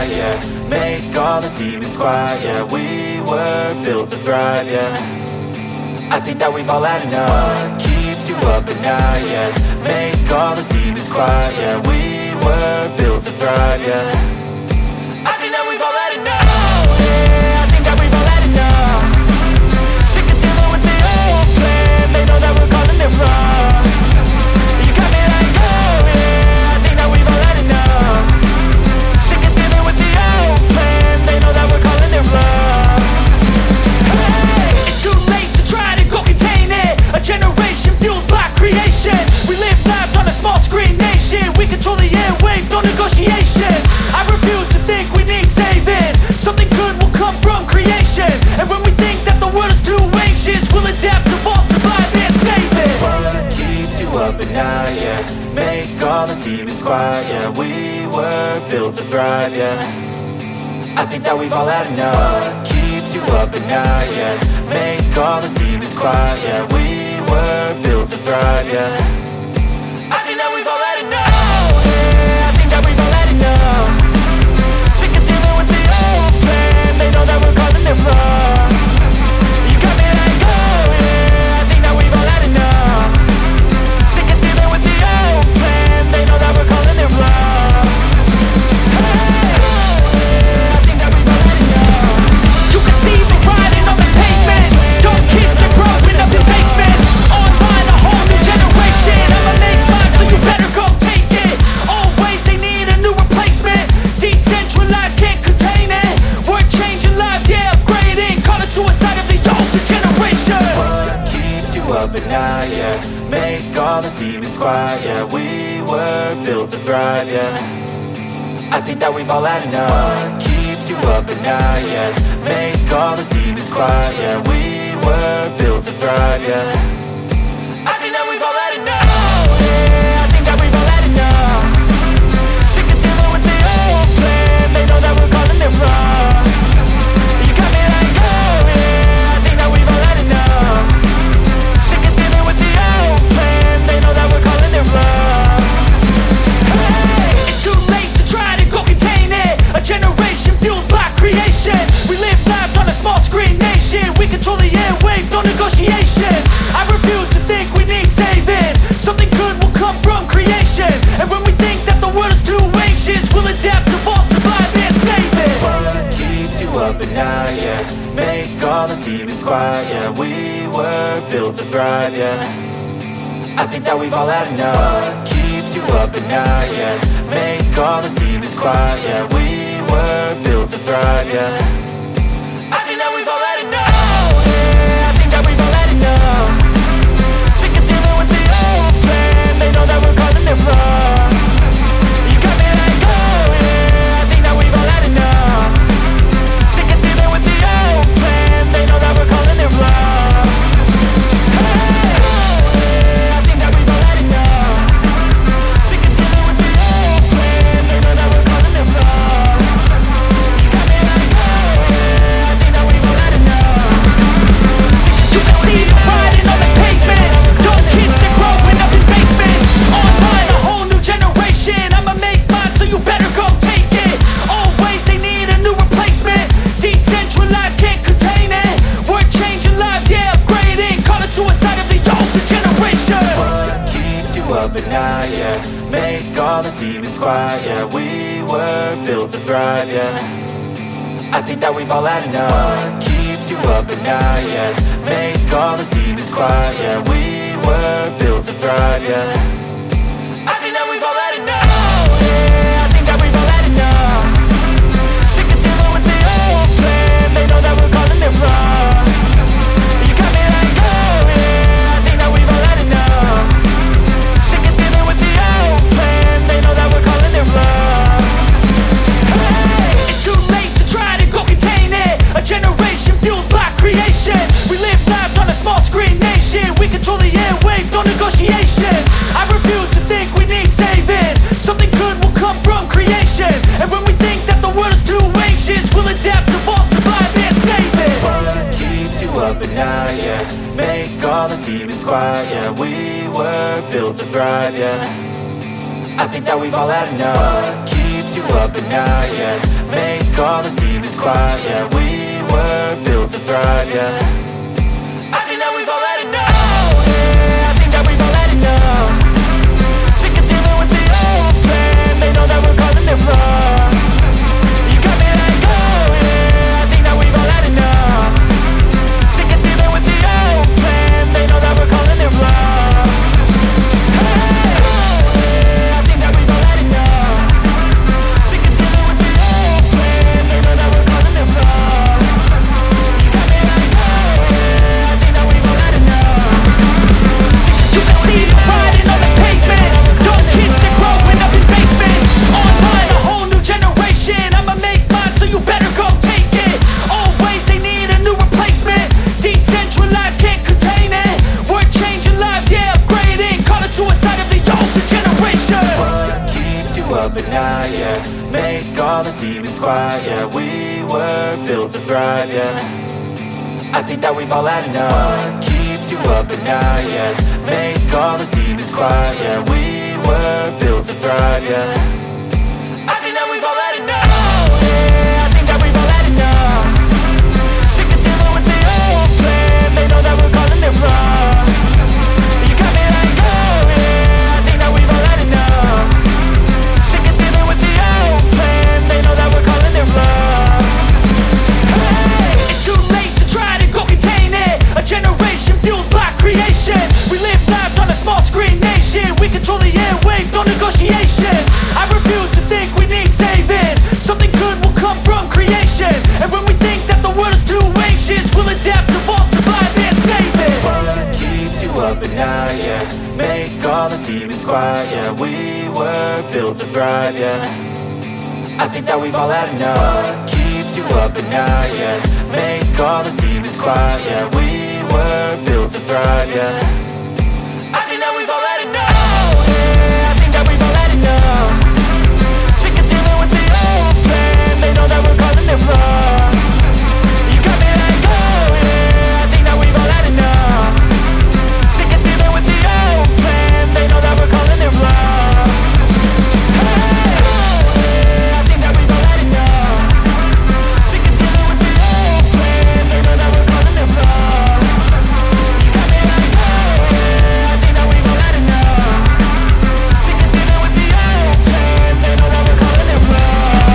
night, yeah. Make all the demons quiet, yeah. We were built to thrive, yeah. I think that we've all had enough. What keeps you up at night, yeah. Make all the demons quiet, yeah. We were built to thrive, yeah. I think that we've all had enough. Yeah, I think that we've all had enough. Sick of dealing with the old plan. They know that we're calling it wrong. You got me like, oh yeah, I think that we've all had enough. Sick of dealing with the old plan. They know that we're calling it wrong. Hey, it's too late to try to go contain it. A generation fueled by creation. We live lives on a small screen nation. We control the airwaves, no negotiation. I refuse to think we need saving. Something good will come from creation. And when we think that the world is too anxious, we'll adapt, evolve, survive and save it. What keeps you up at night, yeah. Make all the demons quiet, yeah. We were built to thrive, yeah. I think that we've all had enough. What keeps you up at night, yeah. Make all the demons quiet, yeah. We were built to thrive, yeah. I think that we've all had enough. Yeah, I think that we've all had enough. Sick of dealing with the old plan. They know that we're calling it wrong. You got me like, oh yeah, I think that we've all had enough. Sick of dealing with the old plan. They know that we're calling it wrong. Hey, I think that we've all had enough. You can see me riding on the pavement. Young kids, they're growing up in basements. Online, a whole new generation. I'ma make mine, so you better go take it. Always, they need a new replacement. Decentralized, can't contain it. We're changing lives, yeah, upgrading. Call it suicide of the older generation. What keeps you up at night, yeah. Make all the demons quiet, yeah. We were built to thrive, yeah. I think that we've all had enough. What keeps you up at night, yeah. Make all the demons quiet, yeah. We were built to thrive, yeah. I think that we've all had enough. Yeah, I think that we've all had enough. Sick of dealing with the old plan. They know that we're calling it wrong. You got me like, oh yeah, I think that we've all had enough. Sick of dealing with the old plan. They know that we're calling it wrong. Hey, it's too late to try to go contain it. A generation fueled by creation. We live lives on a small screen nation. We control the airwaves, no negotiation. I refuse to think we need saving. Something good will come from creation. And when we think that the world is too anxious, we'll adapt, evolve, survive and save it. What keeps you up at night, yeah. Make all the demons quiet, yeah. We were built to thrive, yeah. I think that we've all had enough. What keeps you up at night, yeah. Make all the demons quiet, yeah. We were built to thrive, yeah. I think that we've all had enough. Yeah, I think that we've all had enough. Sick of dealing with the old plan. They know that we're calling it wrong. You got me like, oh yeah, I think that we've all had enough. Sick of dealing with the old plan. They know that we're calling it wrong. Hey, I think that we've all had enough. Sick of dealing with the old plan. They know that we're calling it wrong. You got me like, oh yeah, I think that we've all had enough. You can see me riding on the pavement. Young kids, they're growing up in basements. Online, a whole new generation. I'ma make mine, so you better go take it. Always, they need a new replacement. Decentralized, can't contain it. We're changing lives, yeah, upgrading. Call it suicide of the older generation. What keeps you up at night, yeah. Make all the demons quiet, yeah. We were built to thrive, yeah. I think that we've all had enough. What keeps you up at night, yeah. Make all the demons quiet, yeah. We were built to thrive, yeah. I think that we've all had enough. Yeah, I think that we've all had enough. Sick of dealing with the old plan. They know that we're calling it wrong. You got me like, oh yeah, I think that we've all had enough. Sick of dealing with the old plan. They know that we're calling it wrong. Hey, it's too late to try to go contain it. A generation fueled by creation. We live lives on a small screen nation. We control the airwaves, no negotiation. I refuse to think we need saving. Something good will come from creation. And when we think that the world is too anxious, we'll adapt, evolve, survive and save it. What keeps you up at night, yeah. Make all the demons quiet, yeah. We were built to thrive, yeah. I think that we've all had enough. What keeps you up at night, yeah. Make all the demons quiet, yeah. We were built to thrive, yeah. I think that we've all had enough, yeah. I think that we've all had enough. Sick of dealing with the old plan. They know that we're calling it wrong. You got me like, oh yeah. I think that we've all had enough. Sick of dealing with the old plan. They know that we're calling it wrong. Hey, oh yeah. I think that we've all had enough. Sick of dealing with the old plan. They know that we're calling it wrong. You got me like, oh yeah. I think that we've all had enough. You can see the riding on the pavement. Young kids that growing up in basements. Online, a whole new generation. I'ma make mine, so you better go take it. Always they need a new replacement. Decentralized, can't contain it. We're changing lives, yeah, upgrading. Call it suicide of the older generation. What keeps you up at night, yeah. Make all the demons quiet, yeah. We were built to thrive, yeah. I think that we've all had enough. What keeps you up at night, yeah. Make all the demons quiet, yeah. We were built to thrive, yeah. I think that we've all had enough, yeah. I think that we've all had enough. Sick of dealing with the old plan. They know that we're calling it wrong. You got me like, oh yeah. I think that we've all had enough. Sick of dealing with the old plan. They know that we're calling it wrong. Hey, it's too late to try to go contain it. A generation fueled by creation. We live lives on a small screen nation. We control the airwaves, no negotiation. I refuse to think we need saving. Something good will come from creation. And when we think that the world is too anxious, we'll adapt, evolve, survive and save it. What keeps you up at night, yeah. Make all the demons quiet, yeah. We were built to thrive, yeah. I think that we've all had enough. What keeps you up at night, yeah. Make all the demons quiet, yeah. We were built to thrive, yeah. I think that we've all had enough, yeah. I think that we've all had enough. Sick of dealing with the old plan. They know that we're calling it wrong. You got me like, oh yeah. I think that we've all had enough. Sick of dealing with the old plan. They know that we're calling it wrong. Hey, oh yeah. I think that we've all had enough. Sick of dealing with the old plan. They know that we're calling it wrong. You got me like, oh yeah. I think that we've all had enough. Sick of dealing with the old plan. They know that we're calling it wrong.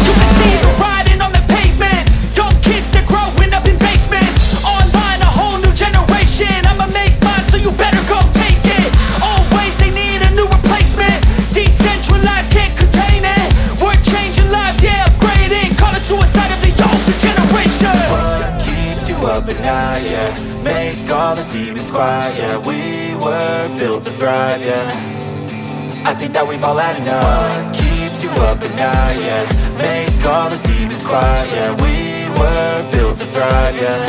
You can see the riding on the pavement. Young kids that growing up in basements. Online, a whole new generation. I'ma make mine, so you better go take it. Always they need a new replacement. Decentralized, can't contain it. We're changing lives, yeah, upgrading. Call it suicide of the older generation. What keeps you up at night, yeah. Make all the demons quiet, yeah. We were built to thrive, yeah. I think that we've all had enough. What keeps you up at night, yeah. Make all the demons quiet, yeah. We were built to thrive, yeah.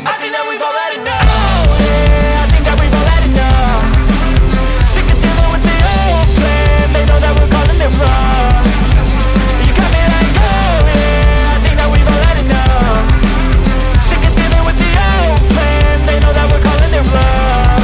I think that we've all had enough, yeah. I think that we've all had enough. Sick of dealing with the old plan. They know that we're calling it wrong. You got me like, oh yeah. I think that we've all had enough. Sick of dealing with the old plan. They know that we're calling it wrong.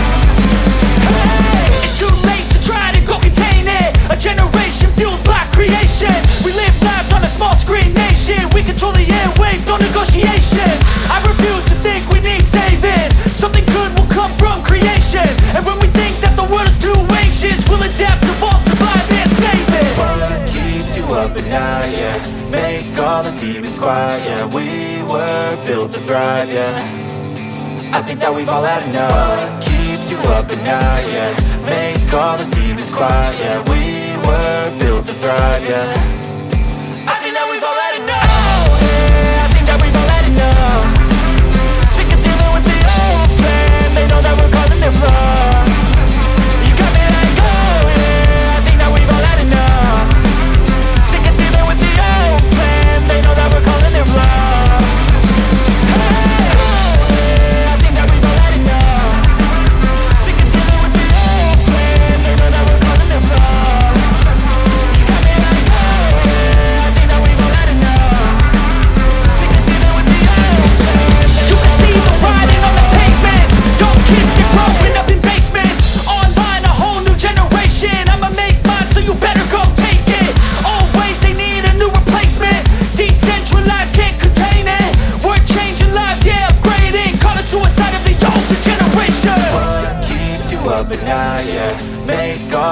Hey, it's too late to try to go contain it. A generation fueled by creation. We live lives on a small screen nation. We control the airwaves, no negotiation. I refuse to think we need saving. Something good will come from creation. And when we think that the world is too anxious, we'll adapt, evolve, survive and save it. What keeps you up at night, yeah. Make all the demons quiet, yeah. We were built to thrive, yeah. I think that we've all had enough. What keeps you up at night, yeah. Make all the demons quiet, yeah. We were built to thrive, yeah. I think that we've all had enough, yeah. I think that we've all had enough. Sick of dealing with the old plan. They know that we're calling it wrong. You got me like, oh yeah. I think that we've all had enough. Sick of dealing with the old plan. They know that we're calling it wrong. Hey, oh yeah. I think that we've all had enough. Sick of dealing with the old plan. They know that we're calling it wrong. You got me like, oh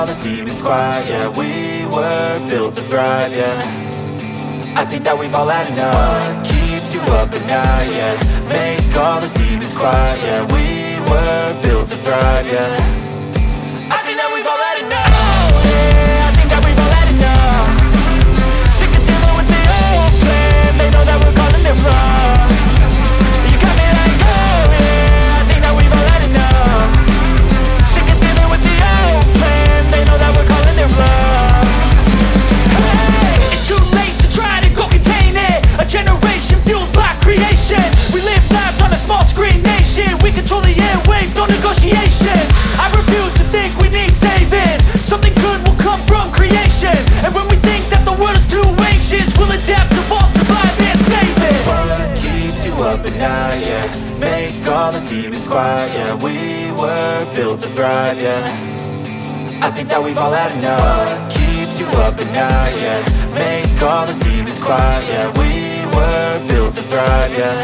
all the demons quiet, yeah. We were built to thrive, yeah. I think that we've all had enough. What keeps you up at night, yeah. Make all the demons quiet, yeah. We were built to thrive, yeah. I think that we've all had enough. Yeah, I think that we've all had enough. Sick of dealing with the old plan. They know that we're calling it wrong. You got me like, oh yeah, I think that we've all had enough. Sick of dealing with the old plan. They know that we're calling it wrong. Hey, It's too late to try to go contain it. A generation fueled by creation. We live lives on a small screen nation. We control the airwaves, no negotiation. I refuse to think we need saving. Something good will come from creation. And when we think that the world is too anxious, we'll adapt, evolve, survive and save it. what keeps you up at night, yeah. Make all the demons quiet, yeah. We were built to thrive, yeah. I think that we've all had enough. What keeps you up at night, yeah. Make all the demons quiet, yeah. We were built to thrive, yeah.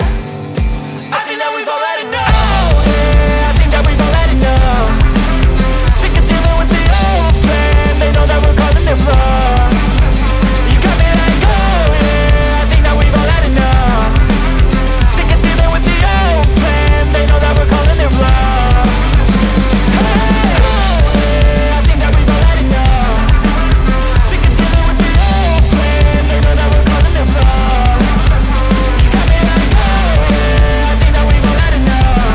I think that we've all had enough. Yeah, I think that we've all had enough. Sick of dealing with the old plan. They know that we're calling it wrong. You got me like, oh yeah, I think that we've all had enough. Sick of dealing with the old plan. They know that we're calling it wrong. Hey, I think that we've all had enough. Sick of dealing with the old plan. They know that we're calling it wrong. You got me like, oh yeah, I think that we've all had enough.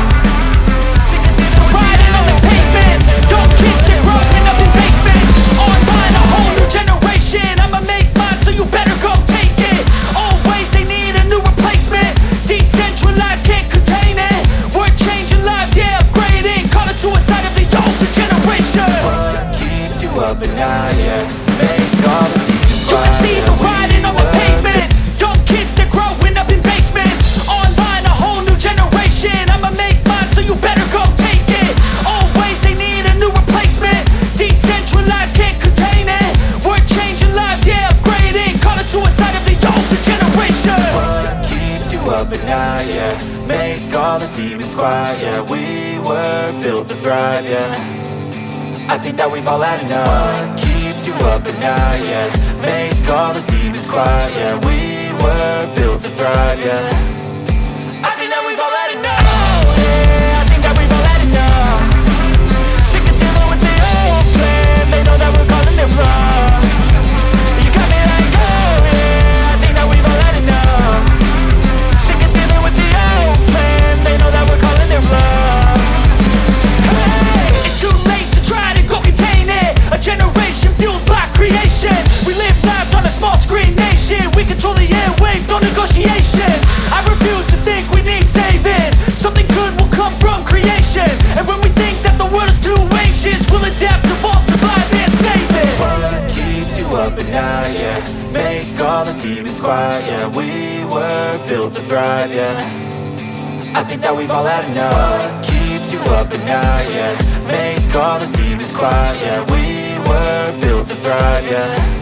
Sick of dealing with Riding on the pavement, young kids, they're growing up in basements. Online, a whole new generation. I'ma make mine, so you better go take it. Always, they need a new replacement. Decentralized, can't contain it. We're changing lives, yeah, upgrading. Call it suicide of the older generation. what keeps you up at night, yeah. Make all the demons You can see them riding on the pavement. Young kids, they're growing up in basements. Online, a whole new generation. I'ma make mine, so you better go take it. Always, they need a new replacement. Decentralized, can't contain it. We're changing lives, yeah, upgrading. Call it suicide of the older generation. what keeps you up at night, yeah. Make all the demons quiet, yeah. We were built to thrive, yeah. I think that we've all had enough. What keeps you up at night, yeah. Make all the demons quiet, yeah. We were built to thrive, yeah. I think that we've all had enough. Yeah, I think that we've all had enough. Sick of dealing with the old plan. They know that we're calling it wrong. You got me like, oh yeah, I think that we've all had enough. Sick of dealing with the old plan. They know that we're calling it wrong. It's too late to try to go contain it. A generation fueled by creation. We live lives on a small screen nation. We control the airwaves, no negotiation. I refuse to think we need saving. Something good will come from creation. And when we think that the world is too anxious, we'll adapt, evolve, survive and save it. What keeps you up at night, yeah. Make all the demons quiet, yeah. We were built to thrive, yeah. I think that we've all had enough. What keeps you up at night, yeah. Make all the demons quiet, yeah. We were built to thrive, yeah.